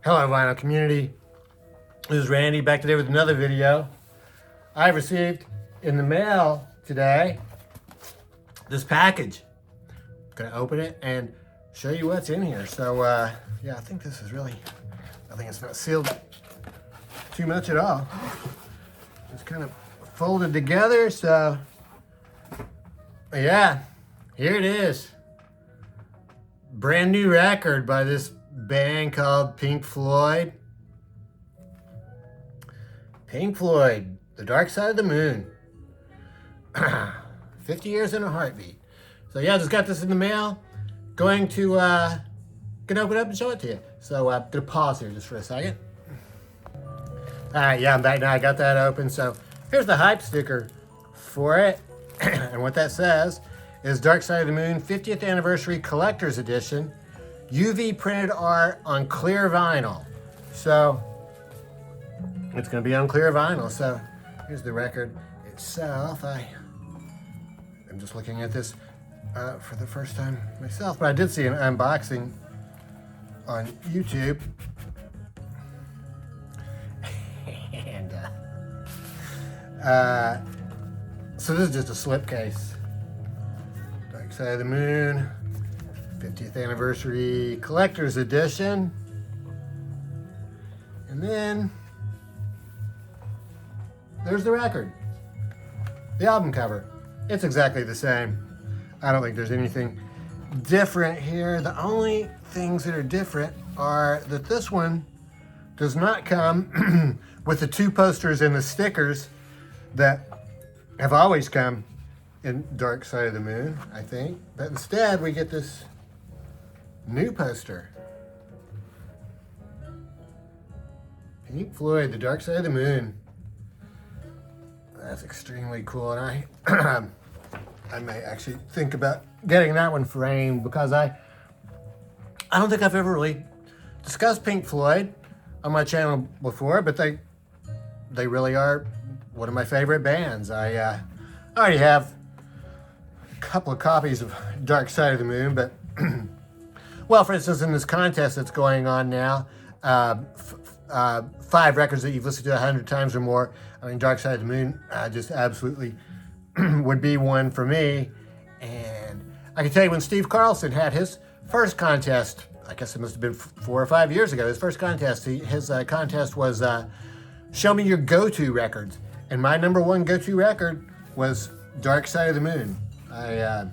Hello, vinyl community. This is Randy back today with another video. I received in the mail today this package. I'm gonna open it and show you what's in here. So yeah, I think this is really, I think it's not sealed too much at all. It's kind of folded together. So yeah, here it is. Brand new record by this band called Pink Floyd. Pink Floyd, The Dark Side of the Moon. 50 years in a heartbeat. So yeah, just got this in the mail. Going to gonna open it up and show it to you. So I'm gonna pause here just for a second. All right, yeah, I'm back now. I got that open. So here's the hype sticker for it. And what that says is Dark Side of the Moon 50th Anniversary Collector's Edition. UV printed art on clear vinyl. So it's going to be on clear vinyl. So here's the record itself. I'm just looking at this for the first time myself, but I did see an unboxing on YouTube. And so this is just a slipcase. Dark Side of the Moon 50th Anniversary Collector's Edition. And then there's the record. The album cover. It's exactly the same. I don't think there's anything different here. The only things that are different are that this one does not come with the two posters and the stickers that have always come in Dark Side of the Moon, I think. But instead we get this new poster. Pink Floyd, The Dark Side of the Moon. That's extremely cool, and I may actually think about getting that one framed because I don't think I've ever really discussed Pink Floyd on my channel before, but they really are one of my favorite bands. I already have a couple of copies of Dark Side of the Moon, but well, for instance, in this contest that's going on now, 5 records that you've listened to 100 times or more. I mean, Dark Side of the Moon just absolutely would be one for me. And I can tell you when Steve Carlson had his first contest, I guess it must have been 4 or 5 years ago, his first contest, his contest was show me your go-to records. And my number one go-to record was Dark Side of the Moon. I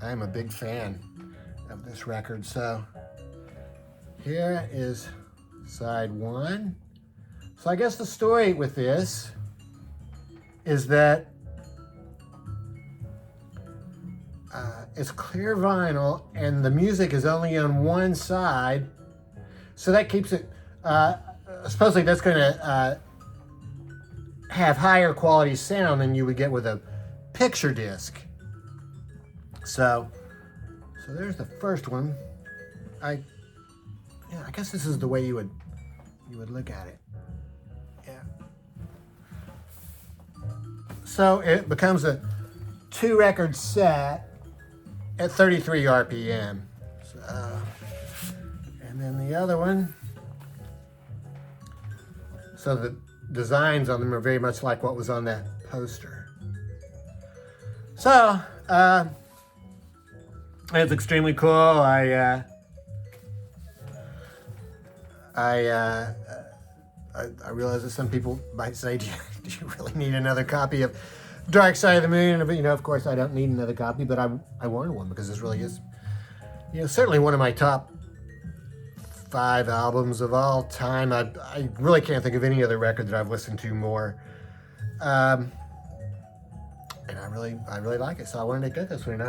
am a big fan of this record. So here is side 1. So I guess the story with this is that it's clear vinyl and the music is only on one side. So that keeps it, supposedly that's going to have higher quality sound than you would get with a picture disc. So there's the first one. I guess this is the way you would look at it. Yeah. So it becomes a 2-record set at 33 RPM. So, and then the other one. So the designs on them are very much like what was on that poster. So it's extremely cool. I realize that some people might say, do you really need another copy of Dark Side of the Moon? But, of course I don't need another copy, but I wanted one because this really is, certainly one of my top 5 albums of all time. I really can't think of any other record that I've listened to more. And I really like it, so I wanted to get this one.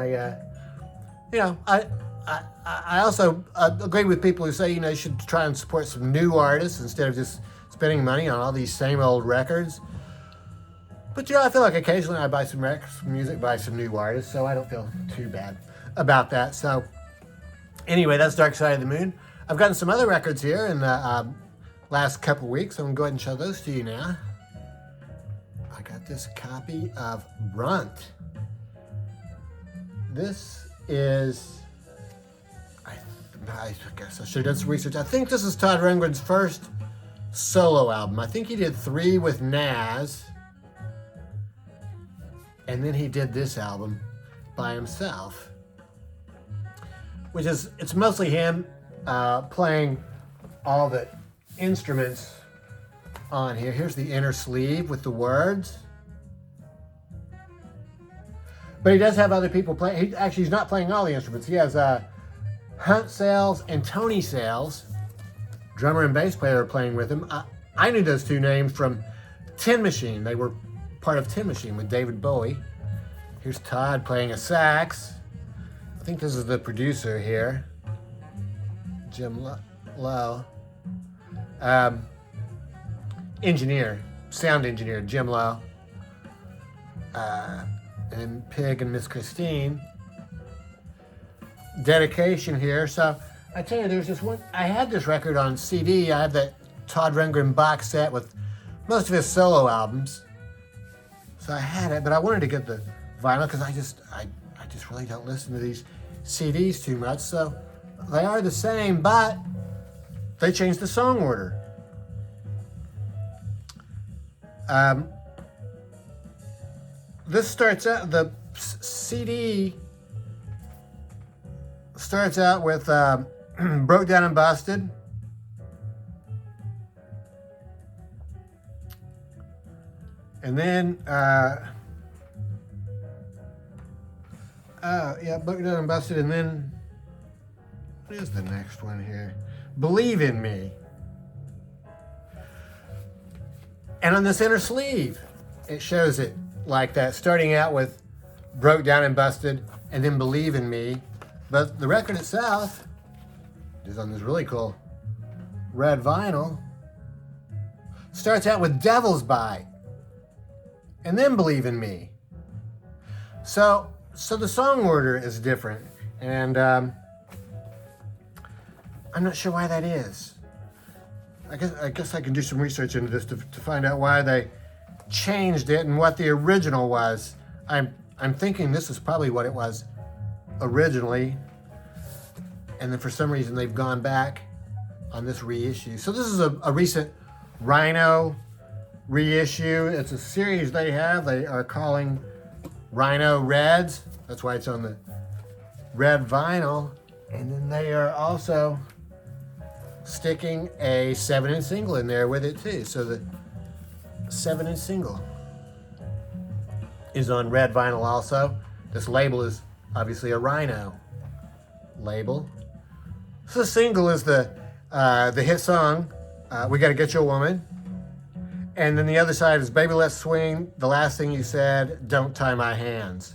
I also agree with people who say, you should try and support some new artists instead of just spending money on all these same old records. But, I feel like occasionally I buy some music by some new artists, so I don't feel too bad about that. So, anyway, that's Dark Side of the Moon. I've gotten some other records here in the last couple weeks. I'm going to go ahead and show those to you now. I got this copy of Runt. This is, I I guess I should have done some research. I think this is Todd Rundgren's first solo album. I think he did 3 with Nas, and then he did this album by himself, which is, it's mostly him playing all the instruments on here. Here's the inner sleeve with the words. But he does have other people play. He's not playing all the instruments. He has Hunt Sales and Tony Sales, drummer and bass player, playing with him. I knew those two names from Tin Machine. They were part of Tin Machine with David Bowie. Here's Todd playing a sax. I think this is the producer here, Jim Lowe. Sound engineer, Jim Lowe. And Pig and Miss Christine. Dedication here. So I tell you, there's this one. I had this record on CD. I have that Todd Rundgren box set with most of his solo albums. So I had it, but I wanted to get the vinyl because I just really don't listen to these CDs too much. So they are the same, but they changed the song order. This starts out, the CD starts out with Broke Down and Busted. And then, Broke Down and Busted. And then, what is the next one here? Believe in Me. And on this inner sleeve, it shows it like that, starting out with Broke Down and Busted, and then Believe in Me. But the record itself is on this really cool red vinyl. Starts out with Devil's Bite, and then Believe in Me. So the song order is different, and I'm not sure why that is. I guess I can do some research into this to find out why they changed it and what the original was. I'm thinking this is probably what it was originally, and then for some reason they've gone back on this reissue. So this is a recent Rhino reissue. It's a series they have. They are calling Rhino Reds. That's why it's on the red vinyl. And then they are also sticking a 7-inch single in there with it too. So the 7-inch single is on red vinyl also. This label is obviously a Rhino label. So the single is the hit song, We Gotta Get You a Woman. And then the other side is Baby Let's Swing, The Last Thing You Said, Don't Tie My Hands.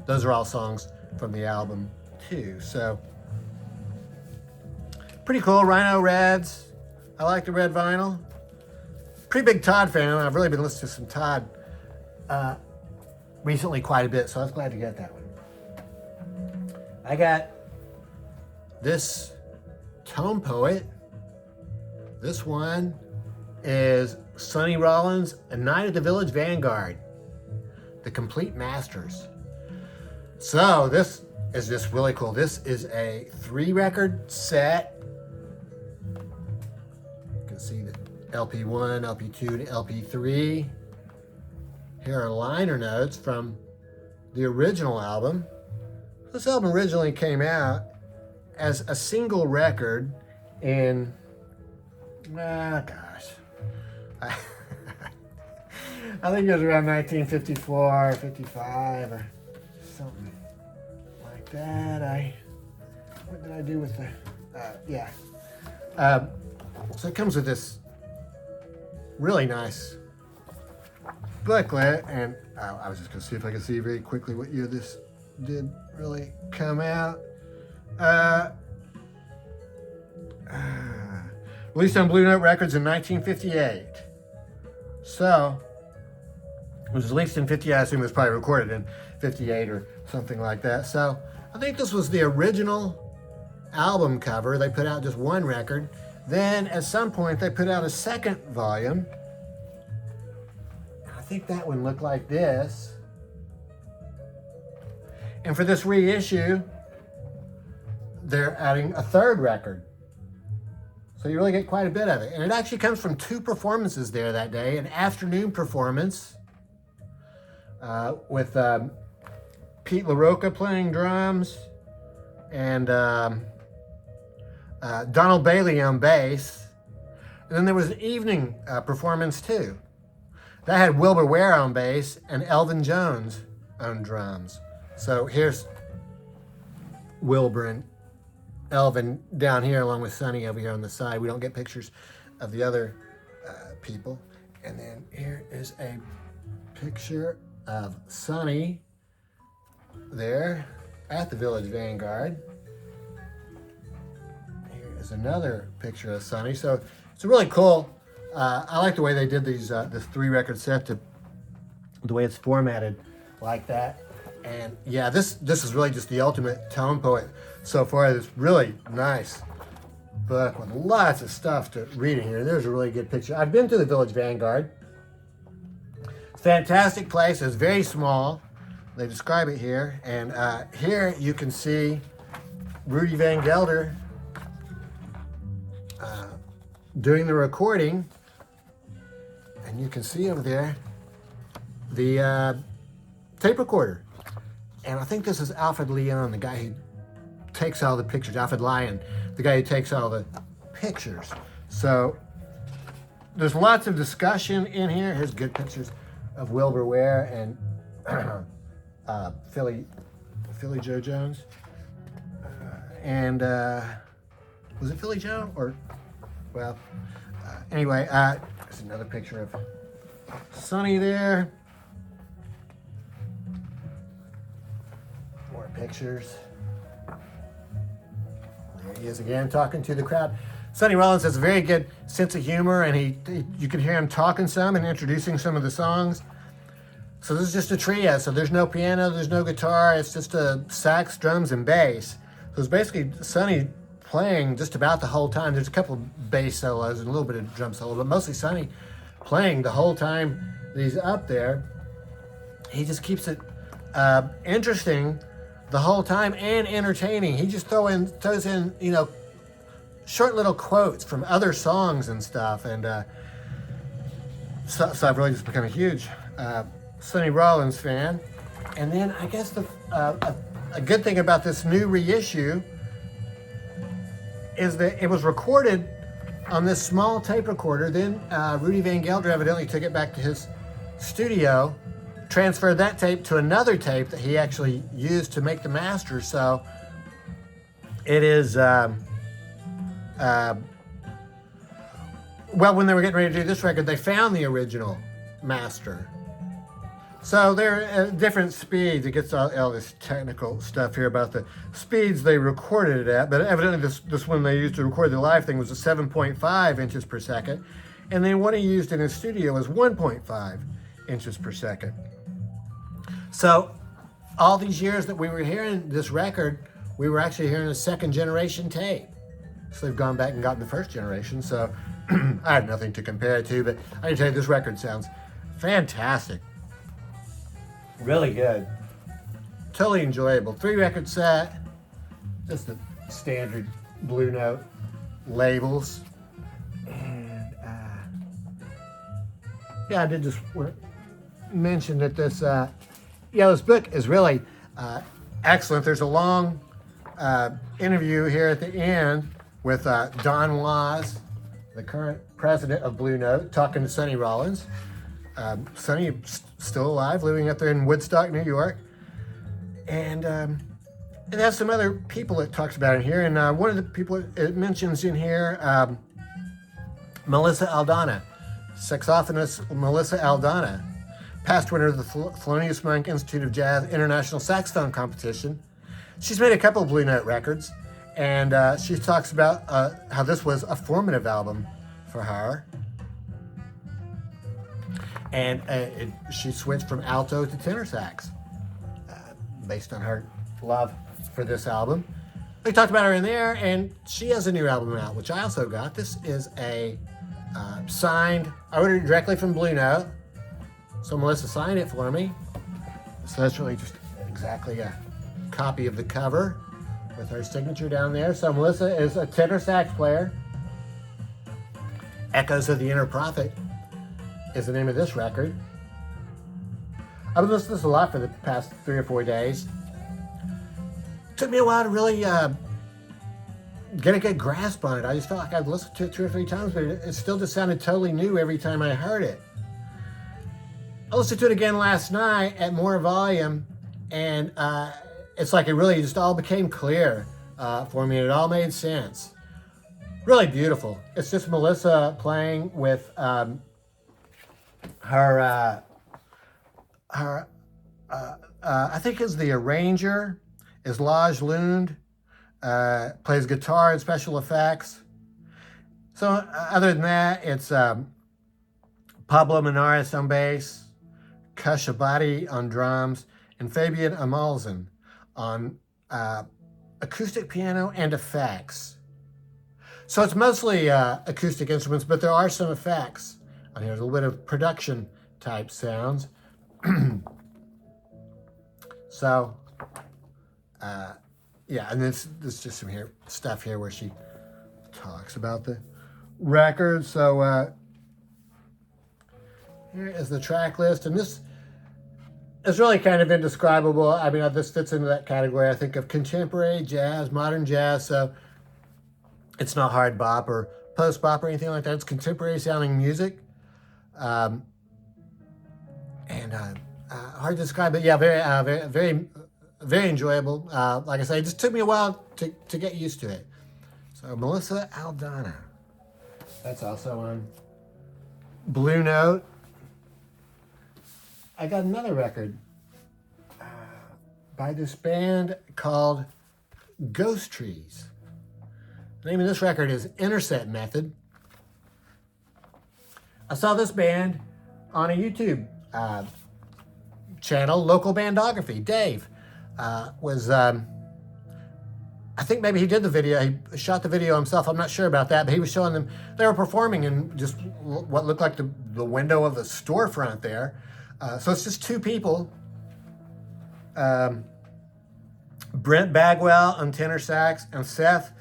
Those are all songs from the album too. So pretty cool. Rhino Reds. I like the red vinyl. Pretty big Todd fan. I've really been listening to some Todd recently quite a bit, so I was glad to get that one. I got this Tone Poet. This one is Sonny Rollins, A Night at the Village Vanguard, the complete masters. So this is just really cool. This is a 3-record set. You can see the LP1, LP2 to LP3. Here are liner notes from the original album. This album originally came out as a single record in, I think it was around 1954 or 55 or something like that. What did I do with the, so it comes with this really nice booklet, and I was just going to see if I could see very quickly what year this did really come out. Released on Blue Note Records in 1958. So, it was released in 58. I assume it was probably recorded in 58 or something like that. So, I think this was the original album cover. They put out just one record. Then, at some point, they put out a second volume. I think that one looked like this. And for this reissue, they're adding a third record. So you really get quite a bit of it. And it actually comes from 2 performances there that day. An afternoon performance with Pete LaRocca playing drums and Donald Bailey on bass. And then there was an evening performance too. That had Wilbur Ware on bass and Elvin Jones on drums. So here's Wilbur and Elvin down here along with Sonny over here on the side. We don't get pictures of the other people. And then here is a picture of Sonny there at the Village Vanguard. Here is another picture of Sonny. So it's really cool. I like the way they did these this 3-record set, the way it's formatted like that. And yeah, this is really just the ultimate tone poet so far. It's really nice book with lots of stuff to read in here. There's a really good picture. I've been to the Village Vanguard. Fantastic place. It's very small. They describe it here. And here you can see Rudy Van Gelder doing the recording. And you can see over there the tape recorder. And I think this is Alfred Leon, the guy who takes all the pictures. Alfred Lyon, the guy who takes all the pictures. So there's lots of discussion in here. Here's good pictures of Wilbur Ware and Philly Joe Jones. Was it Philly Joe or, well, anyway, there's another picture of Sonny there. More pictures. There he is again, talking to the crowd. Sonny Rollins has a very good sense of humor, and you can hear him talking some and introducing some of the songs. So this is just a trio. So there's no piano, there's no guitar. It's just a sax, drums, and bass. So it's basically Sonny playing just about the whole time. There's a couple of bass solos and a little bit of drum solo, but mostly Sonny playing the whole time that he's up there. He just keeps it interesting the whole time and entertaining. He just throws in, you know, short little quotes from other songs and stuff. And so I've really just become a huge Sonny Rollins fan. And then I guess a good thing about this new reissue is that it was recorded on this small tape recorder. Then Rudy Van Gelder evidently took it back to his studio, transferred that tape to another tape that he actually used to make the master. So it is, well, when they were getting ready to do this record, they found the original master. So they're at different speeds. It gets all this technical stuff here about the speeds they recorded it at, but evidently this one they used to record the live thing was a 7.5 inches per second, and then what he used in his studio was 1.5 inches per second. So all these years that we were hearing this record, we were actually hearing a 2nd generation tape. So they've gone back and gotten the 1st generation. So I have nothing to compare it to, but I can tell you this record sounds fantastic. Really good. Totally enjoyable. 3-record set. Just the standard Blue Note labels. And yeah, I did just mention that this this book is really excellent. There's a long interview here at the end with Don Was, the current president of Blue Note, talking to Sonny Rollins. Sonny still alive, living up there in Woodstock, New York. And it has some other people it talks about in here. And one of the people it mentions in here, Melissa Aldana, saxophonist Melissa Aldana, past winner of the Thelonious Monk Institute of Jazz International Saxophone Competition. She's made a couple of Blue Note records, and she talks about how this was a formative album for her. And she switched from alto to tenor sax based on her love for this album. We talked about her in there, and she has a new album out, which I also got. This is a signed, I ordered it directly from Blue Note, so Melissa signed it for me. So that's really just exactly a copy of the cover. with her signature down there. So Melissa is a tenor sax player. Echoes of the Inner Prophet is the name of this record. I've been listening to this a lot for the past 3 or 4 days. Took me a while to really get a good grasp on it. I just felt like I'd listened to it 2 or 3 times, but it still just sounded totally new every time I heard it. I listened to it again last night at more volume, and it's like it really just all became clear for me. It all made sense. Really beautiful. It's just Melissa playing with her I think is the arranger is Laj Lund, plays guitar and special effects. So other than that, it's Pablo Menares on bass, Kashabati on drums, and Fabian Amalzan on acoustic piano and effects. So it's mostly acoustic instruments, but there are some effects on here. There's a little bit of production type sounds. So, yeah, and this just some stuff here where she talks about the record. So here is the track list, and this is really kind of indescribable. I mean, this fits into that category, I think, of contemporary jazz, modern jazz. So it's not hard bop or post bop or anything like that. It's contemporary sounding music. And hard to describe, but yeah, very enjoyable. Like I say, it just took me a while to get used to it. So Melissa Aldana, that's also on Blue Note. I got another record by this band called Ghost Trees. The name of this record is Intercept Method. I saw this band on a YouTube channel, Local Bandography. Dave was, I think maybe he did the video, he shot the video himself, I'm not sure about that, but he was showing them, they were performing in just what looked like the window of the storefront there. So it's just 2 people, Brent Bagwell on tenor sax and Seth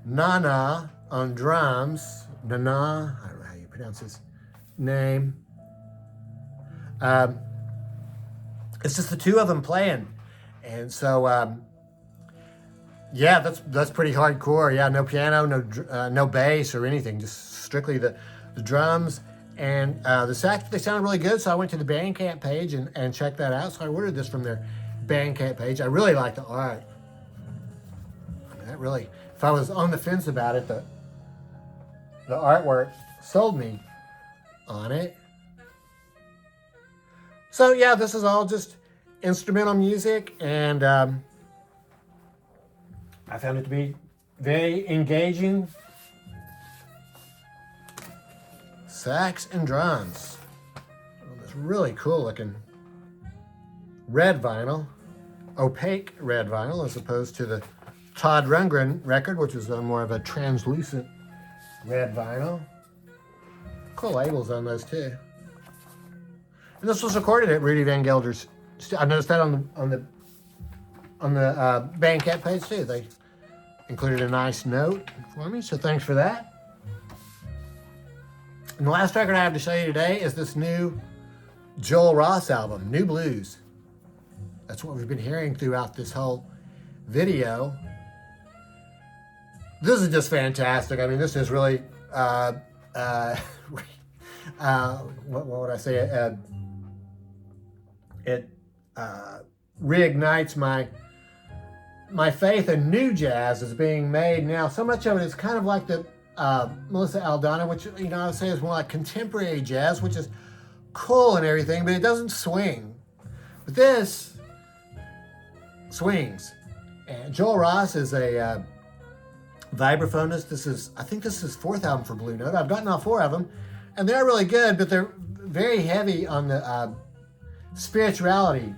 Nana on drums. Nana, I don't know how you pronounce his name. It's just the 2 of them playing, and so yeah, that's pretty hardcore. Yeah, no piano, no bass or anything, just strictly the drums and the sax. They sounded really good, so I went to the Bandcamp page and checked that out. So I ordered this from their Bandcamp page. I really like the art. I mean, that really, if I was on the fence about it, the artwork sold me on it. So yeah, this is all just instrumental music, and I found it to be very engaging. Sax and drums. Oh, this really cool looking red vinyl, opaque red vinyl, as opposed to the Todd Rundgren record, which is more of a translucent red vinyl. Cool labels on those too. And this was recorded at Rudy Van Gelder's. I noticed that on the Bandcamp page too. They included a nice note for me, so thanks for that. And the last record I have to show you today is this new Joel Ross album, Nublues. That's what we've been hearing throughout this whole video. This is just fantastic. I mean, this is really what would I say? It reignites my faith in new jazz is being made now. So much of it is kind of like the Melissa Aldana, which, you know, I would say is more like contemporary jazz, which is cool and everything, but it doesn't swing. But this swings. And Joel Ross is a vibraphonist. I think this is his 4th album for Blue Note. I've gotten all 4 of them, and they're really good, but they're very heavy on the spirituality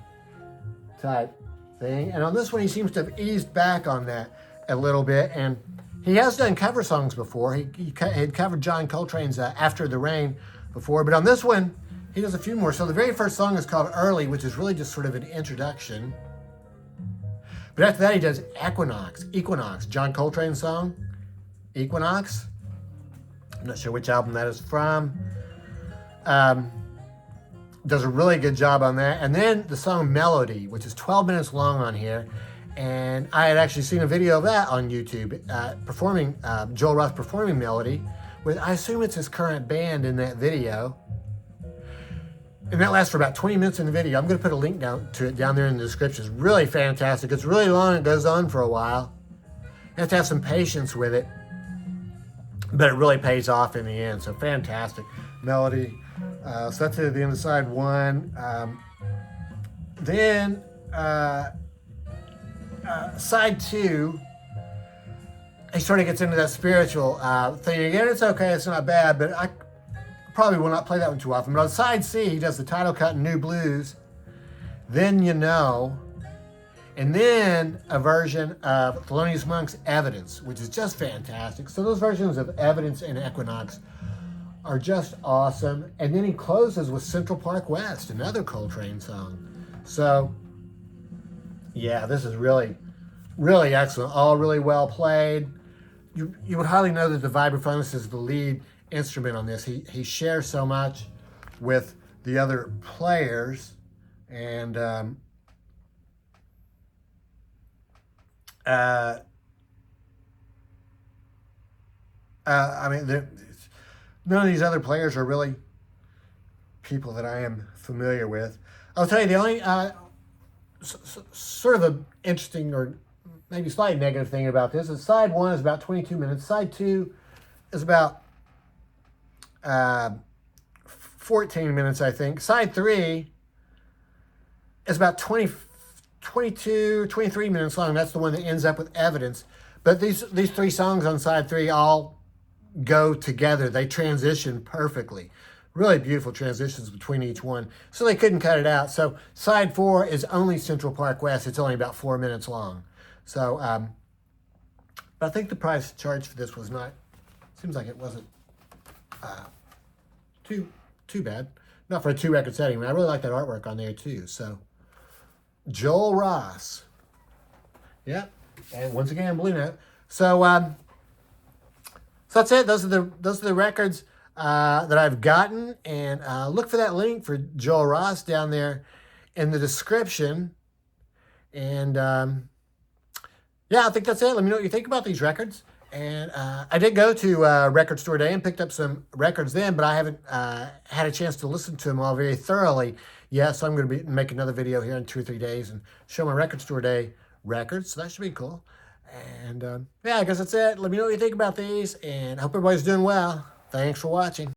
type thing. And on this one, he seems to have eased back on that a little bit. And he has done cover songs before. He had covered John Coltrane's After the Rain before. But on this one, he does a few more. So the very first song is called Early, which is really just sort of an introduction. But after that, he does Equinox, John Coltrane song, Equinox. I'm not sure which album that is from. Does a really good job on that. And then the song Melody, which is 12 minutes long on here. And I had actually seen a video of that on YouTube, Joel Ross performing Melody with, I assume it's his current band in that video. And that lasts for about 20 minutes in the video. I'm going to put a link down there in the description. It's really fantastic. It's really long. It goes on for a while. You have to have some patience with it. But it really pays off in the end. So fantastic. Melody. So that's at the end of side one. Then side two, he sort of gets into that spiritual thing again. It's okay. It's not bad. But I probably will not play that one too often. But on side C, he does the title cut in Nublues. Then You Know. And then a version of Thelonious Monk's Evidence, which is just fantastic. So those versions of Evidence and Equinox are just awesome. And then he closes with Central Park West, another Coltrane song. So, yeah, this is really, really excellent. All really well played. You would hardly know that the vibraphonist is the lead instrument on this. He shares so much with the other players. And I mean, none of these other players are really people that I am familiar with. I'll tell you the only sort of an interesting or maybe slightly negative thing about this is side one is about 22 minutes. Side two is about 14 minutes, I think. Side three is about 22, 23 minutes long. That's the one that ends up with Evidence. But these three songs on side three all go together. They transition perfectly. Really beautiful transitions between each one. So they couldn't cut it out. So side four is only Central Park West. It's only about 4 minutes long. So, but I think the price charged for this was not, seems like it wasn't too bad. Not for a 2-record setting. I mean, I really like that artwork on there too. So, Joel Ross. Yep. And once again, Blue Note. So, so that's it. Those are the records that I've gotten. And look for that link for Joel Ross down there in the description. And yeah, I think that's it. Let me know what you think about these records. And I did go to Record Store Day and picked up some records then, but I haven't had a chance to listen to them all very thoroughly yet. So I'm going to make another video here in 2 or 3 days and show my Record Store Day records. So that should be cool. And yeah, I guess that's it. Let me know what you think about these, and I hope everybody's doing well. Thanks for watching.